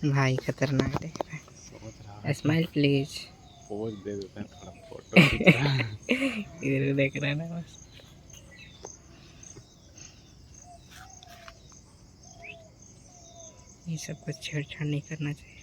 भाई खतरनाक देख रहा है। Smile please. पोज दे देता है, थोड़ा फोटो खींच रहा है। इधर देख रहा है ना बस। ये सब कुछ छेड़छाड़ नहीं करना चाहिए।